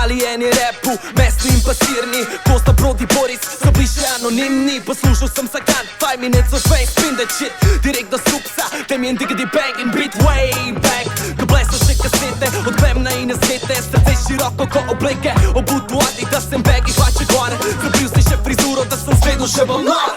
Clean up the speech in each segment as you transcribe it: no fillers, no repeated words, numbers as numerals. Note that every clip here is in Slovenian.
nalijeni repu, mesni in pasirni. Costa, Brody, Boris so bili še anonimni. Poslušal sem vsak dan 5 minutes of fame, spin that shit direkt do supsa. Temen digidi bang in beat way back. Ko bleso še kasete, od Klemna in Azete. Srce široko ko obleke, obutu adi da sem begi hlače gore. Zabril si še frizuro, da sem zvedel še bom nor.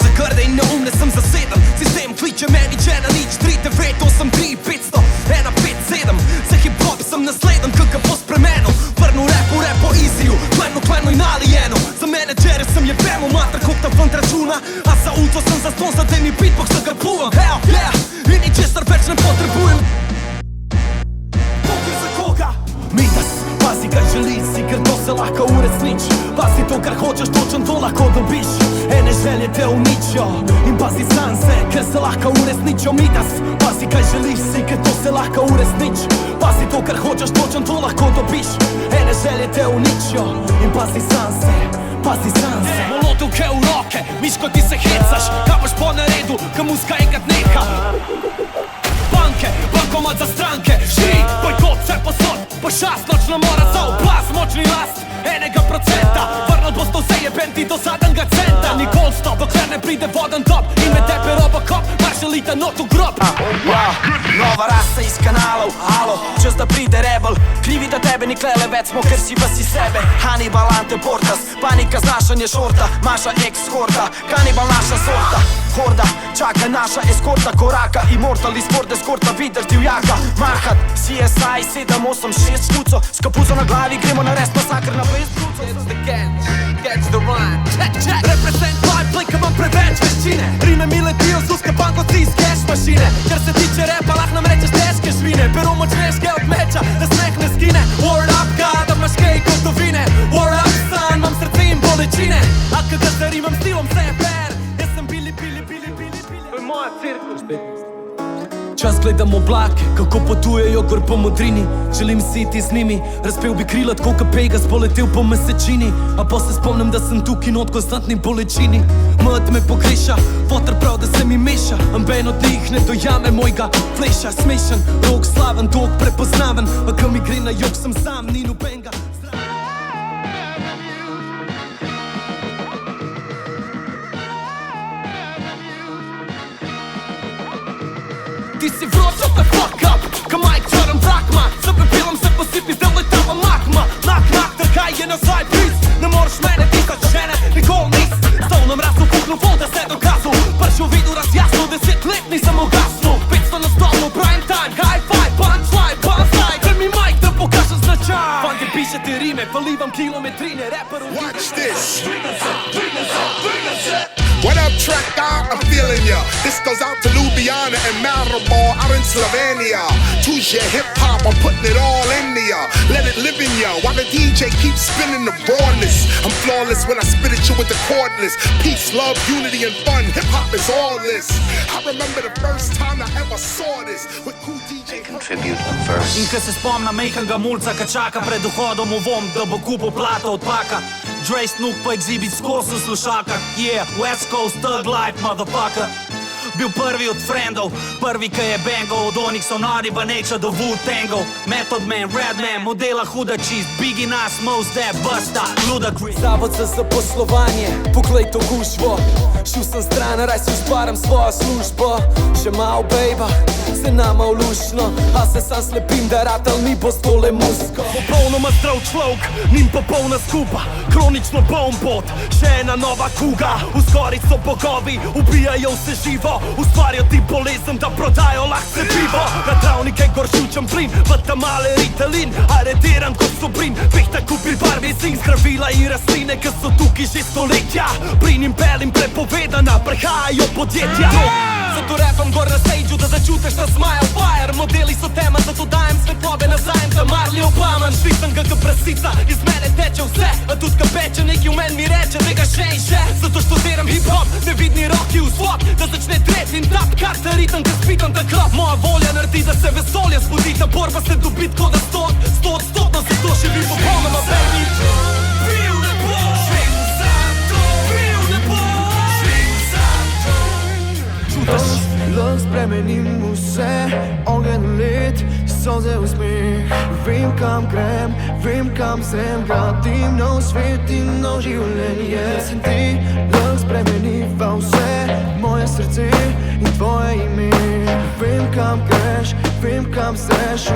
Za grde in neumne sem zaseden, sistem kliče meni če na nič 398 500 157. Za hip-hop sem nasleden, kaka bo spremenil. Vrnu repo easy-u, kleno in nalijeno. Za menedžere sem jebemo, matra kot ta fant računa. A za uto sem zaston, za te mi beatbox da garpuvam. Hell yeah, in ničesar več ne potrebujem. Koga za koga? Midas, pazi kaj želiš si, ker to se lahko uresnič. Pazi to kar hočeš, točen to lahko dobiš. Ene želje te uničijo in pazi sam se, ker se lahko uresničijo. Midas, pazi kaj želiš si, ker to se lahko uresnič. Pazi to kar hočeš, točen to lahko dobiš. Ene želje te uničijo in pazi sam se, pazi sam se. Molotovke v roke, miško ti se hecaš. Kaj boš po naredu, ka muska enkrat neha. Banke, bankomat za stranke, širi, bojkot vse posod. Pošast nočna mora za oblast, močni last 1%. Vrnil bo sto vse jeben ti do zadnjega centa. Nikol stop, dokler ne pride voden top in me tepe robokop, mar želite not v grob. Nova rasa iz kanalov, alo, čas da pride rebel. Krivi da tebe ni klele več smo, ker si pa si sebe. Hannibal ante portas, panika znašanje šorta. Maša ex-horda, kanibal naša sorta. Horda, čaka naša eskorta, koraka. Immortal iz sport eskorta, vidiš divjaka. Mahat, CSI 786 štuco. S kapuco na glavi gremo na res masakr na bez bruco. It's the catch the rhyme. Check. Represent vibe, plikam vam preveč veščine. Rime mi letijo z uske bankovci iz cash mašine. Ker se tiče repa, lah nam rečeš težke švine. Pero močneške od meča, da smeh ne skine. Word up, God, da imaš kaj gotovine. Word up, son, imam srce in bolečine. A kada se rimam stilom, vse je fair. Jaz sem bili. To je moja cirkus. Čas gledam oblake, kako potujejo gor po modrini. Želim si iti z njimi, razpel bi krila tako ka Pegas, poletel po mesečini. A pa se spomnim, da sem tukaj not konstantni bolečini. Mrt me pogreša, fotor prav, da se mi meša. Amben od njih ne dojame mojega fleša. Smešen, rok slaven, tok prepoznaven. A ko mi gre na jok, sem sam, ni nobenga. Ti si vroča te fuck up, ka majk čaram brakma. Za pepelom se posipi, zdaj letava makma. Nak, trkaj je nazaj pris. Ne moraš mene tisat žene, nikol nis. S polnom razu kuknu vol, da se dokazal. Prvi v vidu razjasnil, 10 let nisem ugasnul. 500 na stolno, prime time, high five, punchline, punchline. Daj mi majk, da pokažem značaj. Fanti pišete rime, falivam kilometrine, reperu. Watch this. What up, track out? I'm feeling ya. This goes out to Ljubljana and Maribor out in Slovenia. Choose your hip-hop, I'm putting it all in ya. Let it live in ya while the DJ keeps spinning the rawness. I'm flawless when I spit at you with the cordless. Peace, love, unity and fun, hip-hop is all this. I remember the first time I ever saw this with cool DJ. Contribute a verse. In ko se spomna mejhnega mulca, ka čaka pred vhodom v vom, da bo kupil plato od paka. Dre, Snoop pa exhibit skos v slušalkah. Yeah, West Coast Thug Life, motherfucker. Bil prvi od frendov, prvi ka je bangov. Od Onyxov, Naughty by Nature do Wu-Tangov. Method Man, Redman, modela Huda Cheese, Biggie Nas, Mos Def, Busta, Ludacris. Zavod za zaposlovanje, poglej to gužvo. Šel sem stran, raj si ustvaram svojo službo. Še mal, bejba, se nama ulušno. A se sam slepim, da ratal mi bo s tole musko. Popolnoma zdrav človek, njim popolna skupa. Kronično bombot, še ena nova kuga. V skori so bogovi, ubijajo vse živo. Ustvarijo ti bolezen, da prodajo lahko pivo. Na travnike gor šučem plin, v tamale Ritalin. Aretiran kot Sobrin, pehta kupi barvi sin. Zdravila in rastline, ki so tukaj že stoletja. Plin in pelin prepovedana, prehajajo podjetja. Zato rapam gor na stage-u, da začutiš da smile fire. Modeli so tema, zato dajem svetlobe nazaj. Da marli oplaman, šli sem ga ka prasica. Iz mene teče vse, a tudi ka peče. Neki v men mi reče, da ga še in še. Zato študiram hip-hop, nevidni roki v swap. Da začne dret in tap, kar te ritam, ka spitam ta krop. Moja volja naredi, da se vesolje spudi. Ta borba se dobi tako da 100%, zato še vi popolnoma baby. Bil ne bo, živim za to. Bil ne bo, živim za to. Čutaš? Lahko spremenim vse, ogenj let, solze v smeh. Vem kam grem, vem kam sem, gradim nov svet in nov življenje. Sem ti, lahko spremeniva vse, moje srce in tvoje ime. Vem kam greš, vem kam seš,